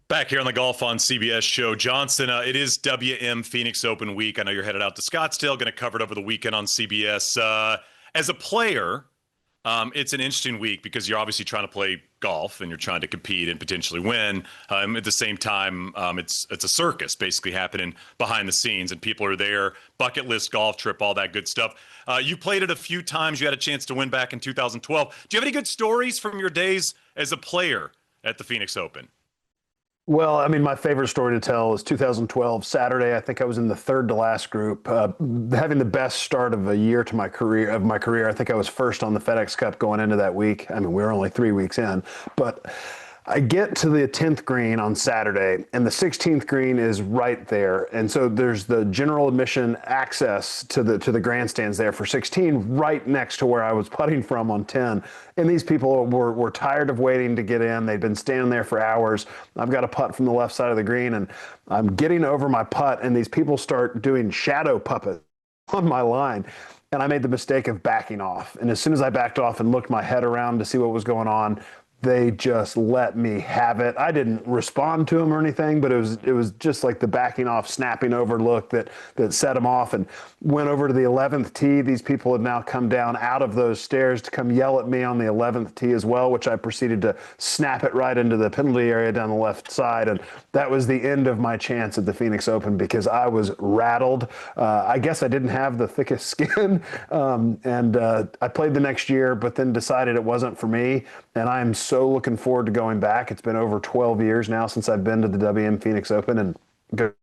Back here on the Golf on CBS show, Johnson, it is WM Phoenix Open week. I know you're headed out to Scottsdale, going to cover it over the weekend on CBS. As a player, it's an interesting week because you're obviously trying to play golf and you're trying to compete and potentially win. At the same time, it's a circus basically happening behind the scenes, and people are there, bucket list golf trip, all that good stuff. You played it a few times. You had a chance to win back in 2012. Do you have any good stories from your days as a player at the Phoenix Open? Well, I mean, my favorite story to tell is 2012 Saturday. I think I was in the third to last group, having the best start of a year to my career. I think I was first on the FedEx Cup going into that week. I mean, we were only 3 weeks in, but I get to the 10th green on Saturday, and the 16th green is right there. And so there's the general admission access to the grandstands there for 16, right next to where I was putting from on 10. And these people were tired of waiting to get in. They'd been standing there for hours. I've got a putt from the left side of the green, and I'm getting over my putt, and these people start doing shadow puppets on my line. And I made the mistake of backing off. And as soon as I backed off and looked my head around to see what was going on, they just let me have it. I didn't respond to them or anything, but it was just like the backing off, snapping over look that set them off, and went over to the 11th tee. These people had now come down out of those stairs to come yell at me on the 11th tee as well, which I proceeded to snap it right into the penalty area down the left side. And that was the end of my chance at the Phoenix Open because I was rattled. I guess I didn't have the thickest skin. I played the next year, but then decided it wasn't for me. And I'm so looking forward to going back. It's been over 12 years now since I've been to the WM Phoenix Open, and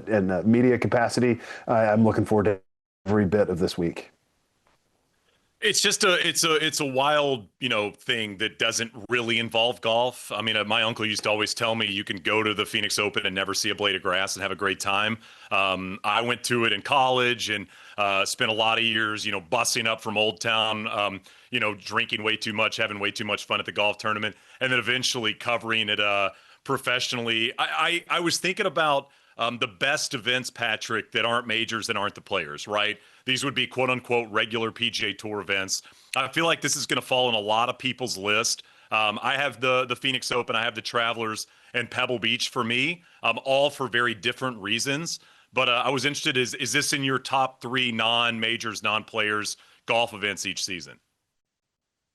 in media capacity, I'm looking forward to every bit of this week. It's just it's a wild, thing that doesn't really involve golf. I mean, my uncle used to always tell me you can go to the Phoenix Open and never see a blade of grass and have a great time. I went to it in college and spent a lot of years, bussing up from Old Town, drinking way too much, having way too much fun at the golf tournament, and then eventually covering it professionally. I was thinking about the best events, Patrick, that aren't majors and aren't the players, right? These would be quote unquote regular PGA Tour events. I feel like this is going to fall on a lot of people's list. I have the Phoenix Open, I have the Travelers and Pebble Beach for me, all for very different reasons. But I was interested, is this in your top three non-majors, non-players golf events each season?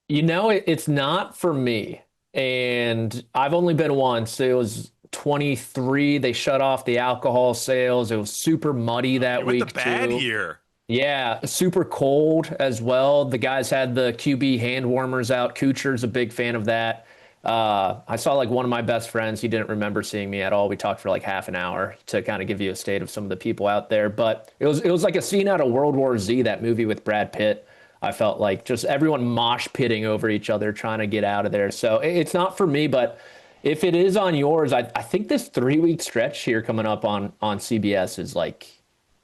It's not for me. And I've only been once. It was 23. They shut off the alcohol sales. It was super muddy that week, the bad year. Yeah, super cold as well. The guys had the QB hand warmers out. Kuchar's a big fan of that. I saw like one of my best friends. He didn't remember seeing me at all. We talked for like half an hour to kind of give you a state of some of the people out there. But it was like a scene out of World War Z, that movie with Brad Pitt. I felt like just everyone mosh pitting over each other trying to get out of there. So it's not for me, but if it is on yours, I think this 3-week stretch here coming up on CBS is like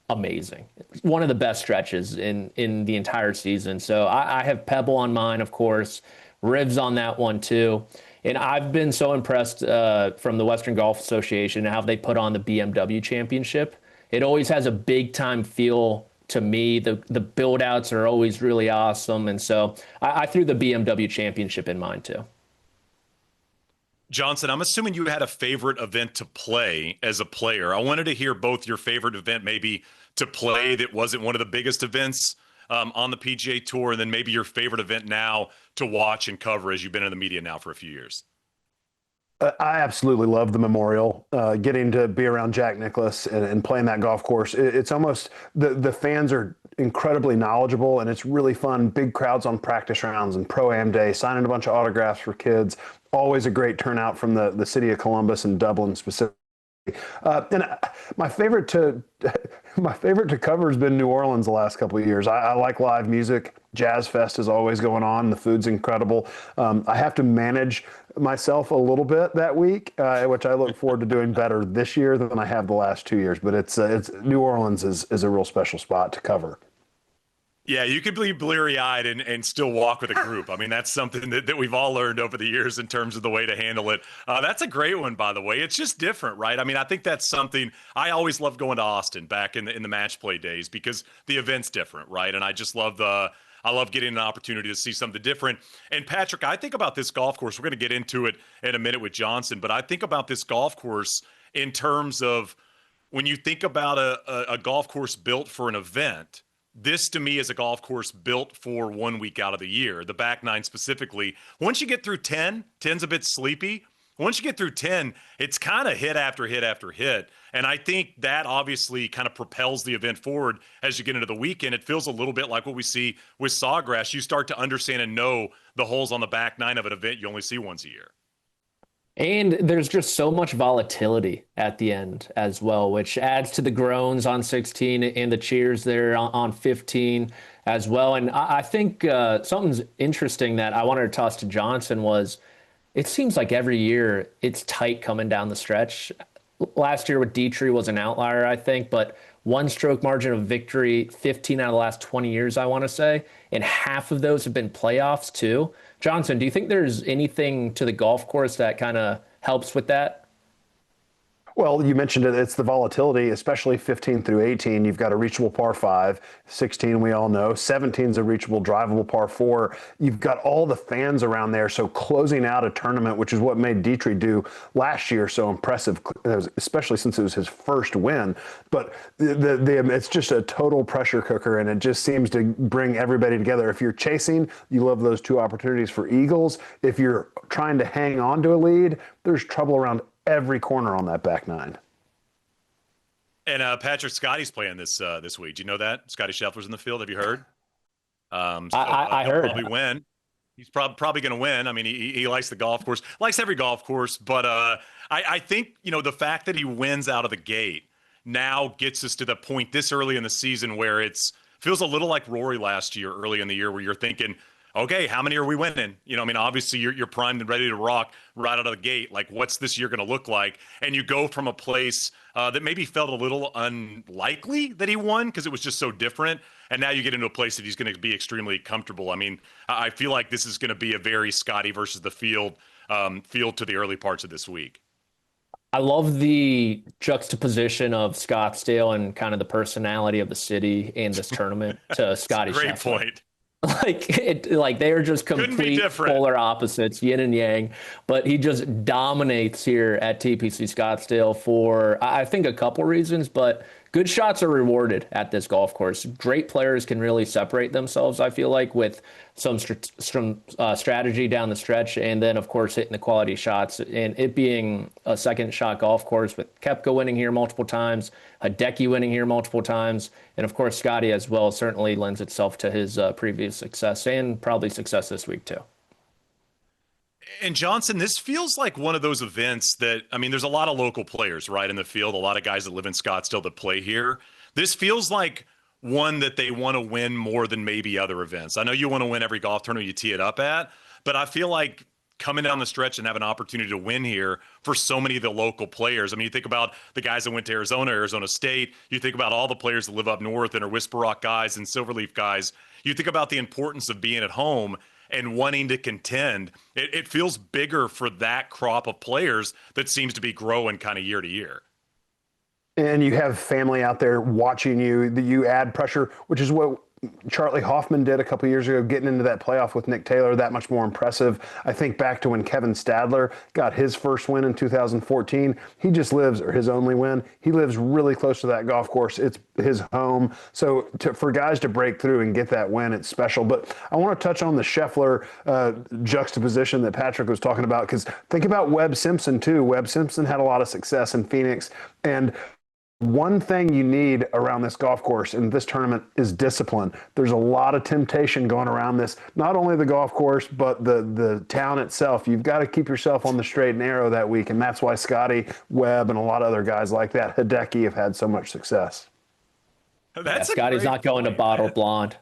amazing. It's one of the best stretches in the entire season. So I have Pebble on mine, of course, Rivs on that one too. And I've been so impressed from the Western Golf Association and how they put on the BMW Championship. It always has a big time feel to me. The build outs are always really awesome. And so I threw the BMW Championship in mine too. Johnson, I'm assuming you had a favorite event to play as a player. I wanted to hear both your favorite event maybe to play that wasn't one of the biggest events on the PGA Tour, and then maybe your favorite event now to watch and cover as you've been in the media now for a few years. I absolutely love the Memorial, getting to be around Jack Nicklaus and playing that golf course. It's almost, the fans are incredibly knowledgeable, and it's really fun. Big crowds on practice rounds and Pro-Am Day, signing a bunch of autographs for kids. Always a great turnout from the city of Columbus and Dublin specifically. My favorite to cover has been New Orleans the last couple of years. I like live music. Jazz Fest is always going on. The food's incredible. I have to manage myself a little bit that week, which I look forward to doing better this year than I have the last 2 years. But it's New Orleans is a real special spot to cover. Yeah, you could be bleary-eyed and still walk with a group. I mean, that's something that we've all learned over the years in terms of the way to handle it. That's a great one, by the way. It's just different, right? I mean, I think that's something I always loved going to Austin back in the match play days because the event's different, right? And I just love I love getting an opportunity to see something different. And Patrick, I think about this golf course. We're going to get into it in a minute with Johnson, but I think about this golf course in terms of when you think about a golf course built for an event. This to me is a golf course built for 1 week out of the year, the back nine specifically. Once you get through 10, 10's a bit sleepy. Once you get through 10, it's kind of hit after hit after hit. And I think that obviously kind of propels the event forward as you get into the weekend. It feels a little bit like what we see with Sawgrass. You start to understand and know the holes on the back nine of an event you only see once a year. And there's just so much volatility at the end as well, which adds to the groans on 16 and the cheers there on 15 as well. And I think something's interesting that I wanted to toss to Johnson was it seems like every year it's tight coming down the stretch. Last year with Dietrich was an outlier, I think, but one stroke margin of victory, 15 out of the last 20 years, I want to say. And half of those have been playoffs too. Johnson, do you think there's anything to the golf course that kind of helps with that? Well, you mentioned it. It's the volatility, especially 15 through 18. You've got a reachable par 5. 16, we all know. 17 is a reachable, drivable par 4. You've got all the fans around there. So closing out a tournament, which is what made Dietrich do last year so impressive, especially since it was his first win. But it's just a total pressure cooker, and it just seems to bring everybody together. If you're chasing, you love those two opportunities for eagles. If you're trying to hang on to a lead, there's trouble around every corner on that back nine. And Patrick, Scottie's playing this week. Do you know that? Scottie Scheffler's in the field. Have you heard? I heard. He'll probably win. He's probably going to win. I mean, he likes the golf course, likes every golf course. But I think, the fact that he wins out of the gate now gets us to the point this early in the season where feels a little like Rory last year, early in the year, where you're thinking, okay, how many are we winning? Obviously you're primed and ready to rock right out of the gate. Like, what's this year going to look like? And you go from a place that maybe felt a little unlikely that he won because it was just so different. And now you get into a place that he's going to be extremely comfortable. I mean, I feel like this is going to be a very Scottie versus the field to the early parts of this week. I love the juxtaposition of Scottsdale and kind of the personality of the city in this tournament to Scottie Scheffler. Great point. Like they are just complete polar opposites, yin and yang, but he just dominates here at TPC Scottsdale for, I think, a couple reasons, but good shots are rewarded at this golf course. Great players can really separate themselves, I feel like, with some strategy down the stretch, and then, of course, hitting the quality shots. And it being a second shot golf course with Koepka winning here multiple times, Hideki winning here multiple times, and, of course, Scottie as well certainly lends itself to his previous success and probably success this week, too. And Johnson, this feels like one of those events that, I mean, there's a lot of local players, right, in the field, a lot of guys that live in Scottsdale that play here. This feels like one that they want to win more than maybe other events. I know you want to win every golf tournament you tee it up at, but I feel like coming down the stretch and have an opportunity to win here for so many of the local players. I mean, you think about the guys that went to Arizona State. You think about all the players that live up north and are Whisper Rock guys and Silverleaf guys. You think about the importance of being at home and wanting to contend. It feels bigger for that crop of players that seems to be growing kind of year to year. And you have family out there watching you. You add pressure, which is what Charlie Hoffman did a couple years ago, getting into that playoff with Nick Taylor, that much more impressive. I think back to when Kevin Stadler got his first win in 2014. He just lives, or his only win, he lives really close to that golf course. It's his home. So for guys to break through and get that win, it's special. But I want to touch on the Scheffler juxtaposition that Patrick was talking about, because think about Webb Simpson too. Webb Simpson had a lot of success in Phoenix, and one thing you need around this golf course in this tournament is discipline. There's a lot of temptation going around this, not only the golf course, but the town itself. You've got to keep yourself on the straight and narrow that week, and that's why Scottie, Webb, and a lot of other guys like that, Hideki, have had so much success. Scottie's not going to Bottled Blonde.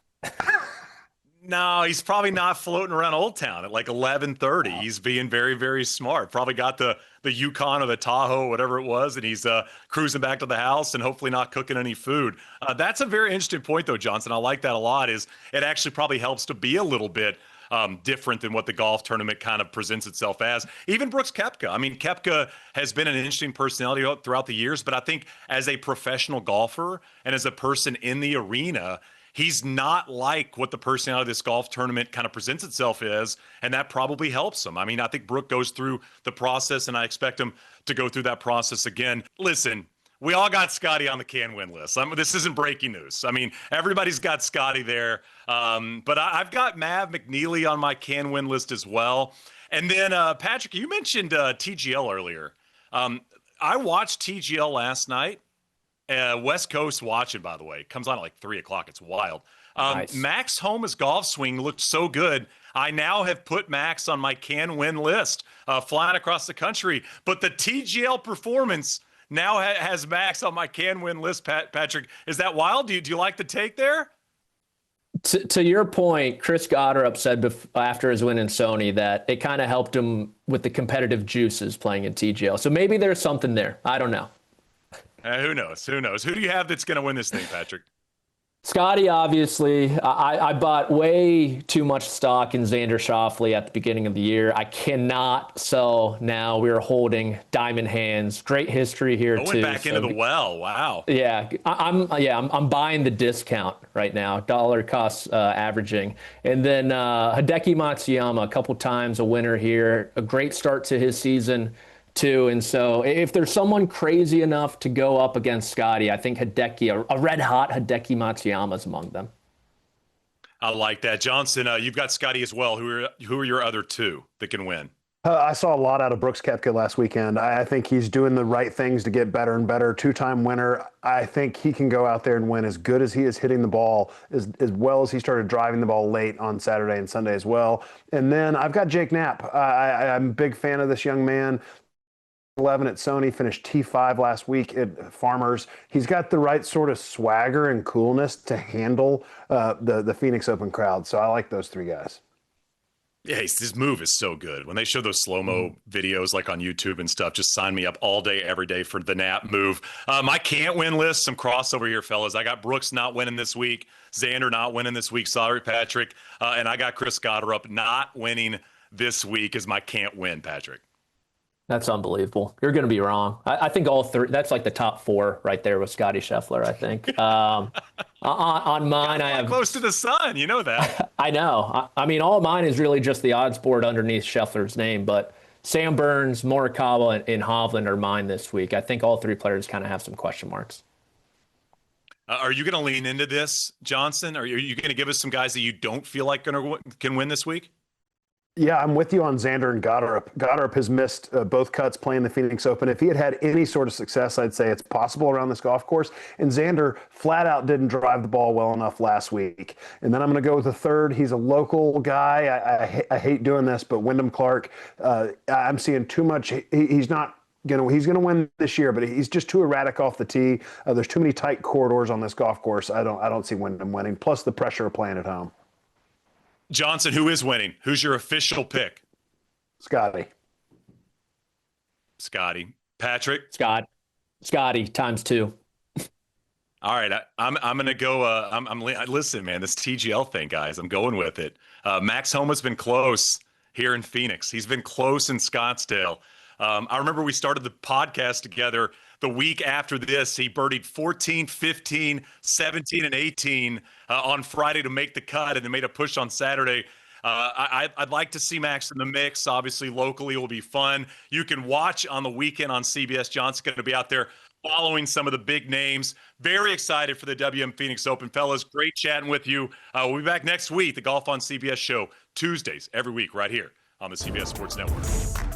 No, he's probably not floating around Old Town at like 11:30. He's being very, very smart. Probably got the Yukon or the Tahoe, whatever it was, and he's cruising back to the house and hopefully not cooking any food. That's a very interesting point, though, Johnson. I like that a lot. Is it actually probably helps to be a little bit different than what the golf tournament kind of presents itself as. Even Brooks Koepka. I mean, Koepka has been an interesting personality throughout the years, but I think as a professional golfer and as a person in the arena, he's not like what the personality of this golf tournament kind of presents itself as, and that probably helps him. I mean, I think Brooke goes through the process, and I expect him to go through that process again. Listen, we all got Scottie on the can-win list. This isn't breaking news. I mean, everybody's got Scottie there, but I've got Mav McNeely on my can-win list as well. And then, Patrick, you mentioned TGL earlier. I watched TGL last night. West Coast watching, by the way. Comes on at like 3 o'clock. It's wild. Nice. Max Homa's golf swing looked so good. I now have put Max on my can-win list, flying across the country. But the TGL performance now has Max on my can-win list, Patrick. Is that wild? Do you like the take there? To your point, Chris Goddard said after his win in Sony that it kind of helped him with the competitive juices playing in TGL. So maybe there's something there. I don't know. Who knows? Who knows? Who do you have that's going to win this thing, Patrick? Scottie, obviously. I bought way too much stock in Xander Schauffele at the beginning of the year. I cannot sell now. We're holding diamond hands. Great history here, too. Went back into the well. Wow. Yeah, I'm buying the discount right now. Dollar cost averaging. And then Hideki Matsuyama, a couple times a winner here. A great start to his season, too. And so if there's someone crazy enough to go up against Scottie, I think Hideki, a red-hot Hideki Matsuyama is among them. I like that. Johnson, you've got Scottie as well. Who are your other two that can win? I saw a lot out of Brooks Koepka last weekend. I think he's doing the right things to get better and better. Two-time winner. I think he can go out there and win as good as he is hitting the ball, as well as he started driving the ball late on Saturday and Sunday as well. And then I've got Jake Knapp. I'm a big fan of this young man. 11 at Sony, finished T5 last week at Farmers. He's got the right sort of swagger and coolness to handle the Phoenix Open crowd. So I like those three guys. Yeah, his move is so good. When they show those slow-mo videos like on YouTube and stuff, just sign me up all day, every day for the Knapp move. I can't win list, some crossover here, fellas. I got Brooks not winning this week, Xander not winning this week. Sorry, Patrick. And I got Chris Goddard not winning this week as my can't win, Patrick. That's unbelievable. You're going to be wrong. I think all three, that's like the top four right there with Scottie Scheffler, I think. On mine, I have close to the sun. You know that. I know. I mean, all mine is really just the odds board underneath Scheffler's name, but Sam Burns, Morikawa, and Hovland are mine this week. I think all three players kind of have some question marks. Are you going to lean into this, Johnson? Are you going to give us some guys that you don't feel like can win this week? Yeah, I'm with you on Xander and Goddard. Goddard has missed both cuts playing the Phoenix Open. If he had any sort of success, I'd say it's possible around this golf course. And Xander flat out didn't drive the ball well enough last week. And then I'm going to go with the third. He's a local guy. I hate doing this, but Wyndham Clark, I'm seeing too much. He's going to win this year, but he's just too erratic off the tee. There's too many tight corridors on this golf course. I don't see Wyndham winning. Plus the pressure of playing at home. Johnson, who is winning? Who's your official pick? Scottie. Patrick? Scottie times two. All right, I'm going to go. Listen, man, this TGL thing, guys, I'm going with it. Max Homa's been close here in Phoenix. He's been close in Scottsdale. I remember we started the podcast together the week after this. He birdied 14, 15, 17, and 18 on Friday to make the cut, and then made a push on Saturday. I'd like to see Max in the mix. Obviously, locally will be fun. You can watch on the weekend on CBS. Johnson's going to be out there following some of the big names. Very excited for the WM Phoenix Open. Fellas, great chatting with you. We'll be back next week. The Golf on CBS show, Tuesdays every week right here on the CBS Sports Network.